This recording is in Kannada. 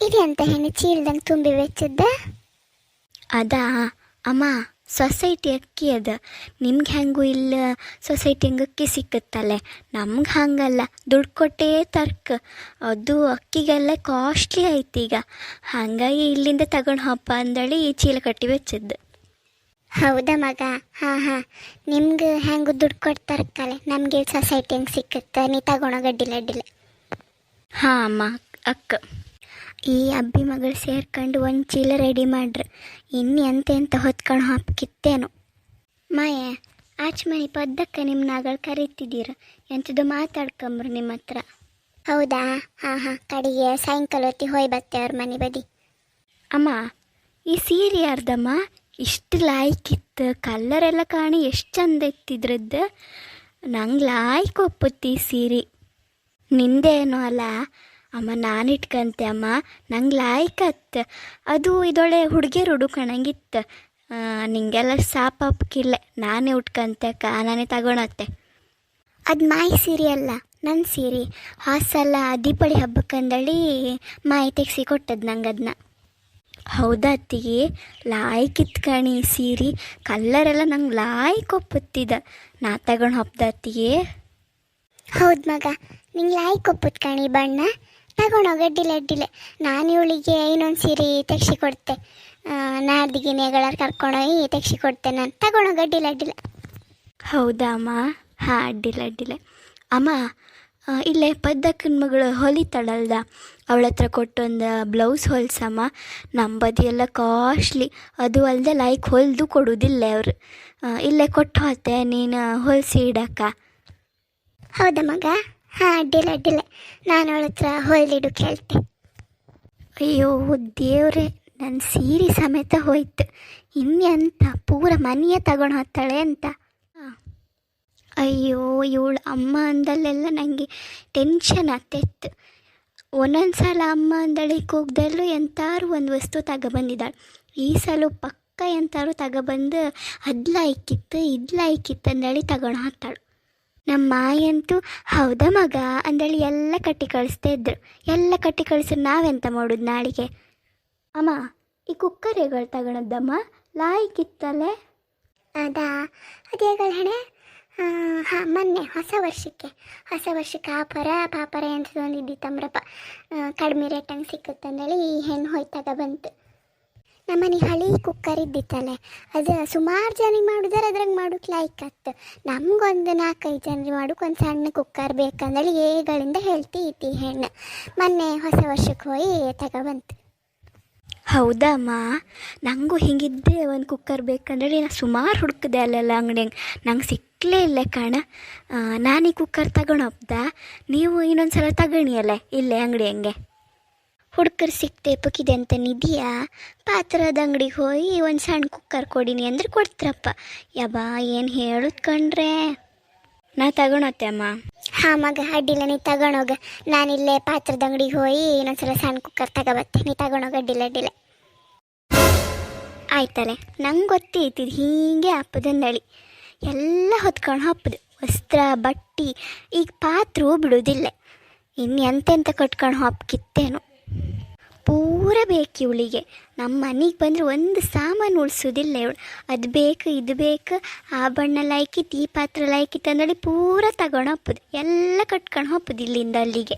ಇದು ಅಂತ ಹೆಣ್ಣು ಚೀಲ್ದಂಗೆ ತುಂಬಿ ವೆಚ್ಚದ್ದ. ಅದಾ ಅಮ್ಮ, ಸೊಸೈಟಿ ಅಕ್ಕಿ ಅದ. ನಿಮ್ಗೆ ಹೆಂಗೂ ಇಲ್ಲ ಸೊಸೈಟಿ ಹಂಗೆ ಅಕ್ಕಿ ಸಿಕ್ಕತ್ತಲ್ಲೇ, ನಮ್ಗೆ ಹಂಗಲ್ಲ, ದುಡ್ಡು ಕೊಟ್ಟೇ ತರ್ಕ. ಅದು ಅಕ್ಕಿಗೆಲ್ಲ ಕಾಸ್ಟ್ಲಿ ಐತಿ ಈಗ. ಹಾಗಾಗಿ ಇಲ್ಲಿಂದ ತಗೊಂಡು ಹಪ್ಪ ಅಂದಳಿ ಈ ಚೀಲ ಕಟ್ಟಿ ವೆಚ್ಚದ್ದು. ಹೌದಾ ಮಗ? ಹಾಂ ಹಾಂ, ನಿಮ್ಗೆ ಹೆಂಗೆ ದುಡ್ಡು ಕೊಡ್ತಾರಕ್ಕಲೆ, ನಮಗೆ ಸೊಸೈಟಿ ಹೆಂಗೆ ಸಿಕ್ಕತ್ತೆ, ನೀ ತಗೊಳೋ ಗಡ್ಡಿಲೆ. ಹಾಂ ಅಮ್ಮ ಅಕ್ಕ, ಈ ಅಬ್ಬಿ ಮಗಳು ಸೇರ್ಕೊಂಡು ಒಂದು ಚೀಲ ರೆಡಿ ಮಾಡ್ರಿ. ಇನ್ನು ಎಂತೆಂತ ಹೊತ್ಕೊಂಡು ಹಾಕಿತ್ತೇನು. ಮಾಯೆ ಆಚೆ ಮನೆ ಪದ್ದಕ್ಕ ನಿಮ್ಮ ನಾಗಳು ಕರೀತಿದ್ದೀರ, ಎಂಥದ್ದು ಮಾತಾಡ್ಕೊಂಬ್ರು ನಿಮ್ಮ ಹತ್ರ. ಹೌದಾ? ಹಾಂ ಹಾಂ, ಕಡೆಗೆ ಸಾಯಂಕಾಲ ಹೊತ್ತಿ ಹೋಯ್ ಬತ್ತೆ ಅವ್ರ ಮನೆ ಬದಿ. ಅಮ್ಮ, ಈ ಸೀರೆ ಯಾರ್ದಮ್ಮ? ಇಷ್ಟು ಲಾಯ್ಕಿತ್ತು, ಕಲ್ಲರೆಲ್ಲ ಕಾಣಿ ಎಷ್ಟು ಚಂದ ಇತ್ತಿದ್ರದ್ದು. ನಂಗೆ ಲಾಯ್ಕ್ ಒಪ್ಪುತ್ತಿ ಈ ಸೀರೆ. ನಿಂದೇನೋ ಅಲ್ಲ ಅಮ್ಮ, ನಾನು ಇಟ್ಕಂತೆ ಅಮ್ಮ, ನಂಗೆ ಲಾಯ್ಕತ್ತು. ಅದು ಇದೊಳ್ಳೆ ಹುಡುಗಿಯರು ಹುಡುಕಣಂಗಿತ್ತು. ನಿಂಗೆಲ್ಲ ಸಾಪಕ್ಕಿಲ್ಲ, ನಾನೇ ಉಟ್ಕಂತಕ್ಕ, ನಾನೇ ತಗೊಳತ್ತೆ. ಅದು ಮಾಯಿ ಸೀರೆ ಅಲ್ಲ, ನನ್ನ ಸೀರೆ. ಹಾಸಲ್ಲ ದೀಪಾವಳಿ ಹಬ್ಬಕ್ಕಂದಳಿ ಮಾಯಿ ತೆಗ್ಸಿ ಕೊಟ್ಟದ್ದು ನಂಗೆ ಅದನ್ನ. ಹೌದಾ ಅತ್ತಿಗೆ? ಲಾಯ್ಕಿತ್ತು ಕಣಿ ಸೀರೆ, ಕಲ್ಲರೆಲ್ಲ ನಂಗೆ ಲಾಯ್ಕ್ ಒಪ್ಪುತ್ತಿದ್ದ. ನಾ ತಗೊಂಡು ಹಬ್ಬದ ಅತ್ತಿಗೆ. ಹೌದು ಮಗ, ನಿಂಗೆ ಲಾಯ್ಕ್ ಒಪ್ಪುತ್ತೆ ಕಣಿ ಬಣ್ಣ. ತಗೊಂಡೋ ಗಡ್ಡಿಲೆ. ನಾನು ಇವಳಿಗೆ ಇನ್ನೊಂದು ಸೀರೆ ತೆಗ್ಸಿ ಕೊಡ್ತೆ. ನಾಡ್ದಿಗೆ ನೇಗಳಾರು ಕರ್ಕೊಂಡೋಗಿ ತೆಗ್ಸಿ ಕೊಡ್ತೆ ನಾನು. ತಗೊಂಡೋ ಗಡ್ಡಿಲೆ. ಹೌದಾ ಅಮ್ಮ? ಹಾಂ, ಅಡ್ಡಿಲ್ಲ ಅಮ್ಮ. ಇಲ್ಲೇ ಪದ್ದಕ್ಕನ ಮಗಳು ಹೊಲಿತಾಳಲ್ದ, ಅವಳ ಹತ್ರ ಕೊಟ್ಟೊಂದು ಬ್ಲೌಸ್ ಹೊಲ್ಸಮ್ಮ. ನಮ್ಮ ಬದಿಯೆಲ್ಲ ಕಾಸ್ಟ್ಲಿ, ಅದು ಅಲ್ಲದೆ ಲೈಕ್ ಹೊಲಿದು ಕೊಡೋದಿಲ್ಲ ಅವರು. ಇಲ್ಲೇ ಕೊಟ್ಟು ಹೋತೆ, ನೀನು ಹೊಲಿಸಿ ಇಡಕ್ಕ. ಹೌದಾ ಮಗ? ಹಾಂ, ಅಡ್ಡಿಲ್ಲ. ನಾನು ಅವಳ ಹತ್ರ ಹೊಲಿಡು ಕೇಳ್ತೆ. ಅಯ್ಯೋ ದೇವ್ರೆ, ನನ್ನ ಸೀರೆ ಸಮೇತ ಹೋಯ್ತು. ಇನ್ನೆಂತ ಪೂರ ಮನೆಯೇ ತಗೊಂಡು ಹೋಗ್ತಾಳೆ ಅಂತ. ಅಯ್ಯೋ, ಇವಳು ಅಮ್ಮ ಅಂದಲ್ಲೆಲ್ಲ ನನಗೆ ಟೆನ್ಷನ್ ಆಗ್ತಿತ್ತು. ಒಂದೊಂದು ಸಲ ಅಮ್ಮ ಅಂದಳಿ ಕೂಗ್ದಲ್ಲೂ ಎಂತಾರು ಒಂದು ವಸ್ತು ತಗೊಬಂದಿದ್ದಾಳೆ. ಈ ಸಲ ಪಕ್ಕ ಎಂತಾರು ತಗೊಬಂದು ಅದ್ಲಾಯ್ಕಿತ್ತು ಇದ್ಲಾಯ್ಕಿತ್ತು ಅಂದಳಿ ತಗೊಂಡು ಹೋಗ್ತಾಳು. ನಮ್ಮ ಮಾಯಂತೂ ಹೌದಾ ಮಗ ಅಂದಳಿ ಎಲ್ಲ ಕಟ್ಟಿ ಕಳಿಸ್ತಾ ಇದ್ರು. ಎಲ್ಲ ಕಟ್ಟಿ ಕಳಿಸಿದ್ರೆ ನಾವೆಂತ ಮಾಡೋದು ನಾಳೆಗೆ? ಅಮ್ಮ, ಈ ಕುಕ್ಕರೆಗಳು ತಗೊಳದ್ದಮ್ಮ, ಲಾಯ್ಕಿತ್ತಲ್ಲೇ. ಅದಾ? ಅದೇಗಳ ಹಣೆ? ಹಾಂ, ಮೊನ್ನೆ ಹೊಸ ವರ್ಷಕ್ಕೆ ಪಾಪರ ಅಂತ ಇದ್ದಿತ್ತಂಬ್ರಪ್ಪ. ಕಡಿಮೆ ರೇಟಂಗೆ ಸಿಕ್ಕತ್ತಂದೇಳಿ ಈ ಹೆಣ್ಣು ಹೋಯ್ತಾಗ ಬಂತು. ನಮ್ಮನೆ ಹಳಿ ಕುಕ್ಕರ್ ಇದ್ದಿತ್ತಲ್ಲೇ, ಅದು ಸುಮಾರು ಜನ ಮಾಡಿದಾರೆ, ಅದ್ರಂಗೆ ಮಾಡೋಕ್ಕೆ ಲಾಯ್ಕತ್ತು. ನಮಗೊಂದು 4-5 ಜನರಿಗೆ ಮಾಡೋಕೆ ಒಂದು ಸಣ್ಣ ಕುಕ್ಕರ್ ಬೇಕಂದೇಳಿ ಏಗಳಿಂದ ಹೇಳ್ತೀತಿ ಹೆಣ್ಣು. ಮೊನ್ನೆ ಹೊಸ ವರ್ಷಕ್ಕೆ ಹೋಗಿ ತಗೊಬಂತು. ಹೌದಮ್ಮ, ನನಗೂ ಹಿಂಗಿದ್ದೆ ಒಂದು ಕುಕ್ಕರ್ ಬೇಕಂದೇಳಿ ನಾನು ಸುಮಾರು ಹುಡುಕಿದೆ ಅಲ್ಲೆಲ್ಲ ಅಂಗಡಿಯಂಗೆ, ನಂಗೆ ಸಿಕ್ಕಲೇ ಇಲ್ಲ ಕಾಣ. ನಾನು ಈ ಕುಕ್ಕರ್ ತಗೊಂಡೋಗ್ದ, ನೀವು ಇನ್ನೊಂದು ಸಲ ತಗೊಳ್ಳಿಯಲ್ಲ ಇಲ್ಲೇ ಅಂಗಡಿಯಂಗೆ. ಹುಡುಕರು ಸಿಕ್ತೆ ಪಕ್ಕಿದೆ ಅಂತ ನಿಧಿಯಾ? ಪಾತ್ರದ ಅಂಗಡಿಗೆ ಹೋಗಿ ಒಂದು ಸಣ್ಣ ಕುಕ್ಕರ್ ಕೊಡಿನಿ ಅಂದ್ರೆ ಕೊಡ್ತಾರಪ್ಪ. ಯಬ್ಬಾ, ಏನು ಹೇಳುದು ಕಂಡ್ರೆ. ನಾ ತಗೊಳತ್ತೆ ಅಮ್ಮ. ಹಾಂ ಮಗ, ಅಡ್ಡಿಲ್ಲ, ನೀ ತಗೊಂಡೋಗ. ನಾನಿಲ್ಲೇ ಪಾತ್ರದ ಅಂಗಡಿಗೆ ಹೋಗಿ ಇನ್ನೊಂದ್ಸಲ ಸಣ್ಣ ಕುಕ್ಕರ್ ತಗೋಬತ್ತೆ. ನೀ ತಗೊಂಡೋಗ, ಅಡ್ಡಿಲ್ಲ. ಆಯ್ತಲ್ಲ, ನಂಗೆ ಗೊತ್ತೈತಿ ಹೀಗೆ ಹಪ್ಪದಂದಳಿ ಎಲ್ಲ ಹೊತ್ಕೊಂಡು ಹಪ್ಪದು. ವಸ್ತ್ರ ಬಟ್ಟೆ, ಈಗ ಪಾತ್ರೂ ಬಿಡೋದಿಲ್ಲ. ಇನ್ನು ಎಂತೆಂತ ಕಟ್ಕೊಂಡು ಹಪ್ಕಿತ್ತೇನು. ಪೂರ ಬೇಕು ಇವಳಿಗೆ. ನಮ್ಮ ಮನೆಗೆ ಬಂದರೆ ಒಂದು ಸಾಮಾನು ಉಳಿಸೋದಿಲ್ಲ ಇವಳು. ಅದು ಬೇಕು ಇದು ಬೇಕು, ಆ ಬಣ್ಣ ಲಾಯ್ಕಿತ್ತು ಈ ಪಾತ್ರ ಲಾಯ್ಕಿತ್ತು ಅಂದಳಿ ಪೂರ ತಗೊಂಡು ಹಪ್ಪದು. ಎಲ್ಲ ಕಟ್ಕೊಂಡು ಹಪ್ಪದು ಇಲ್ಲಿಂದ ಅಲ್ಲಿಗೆ.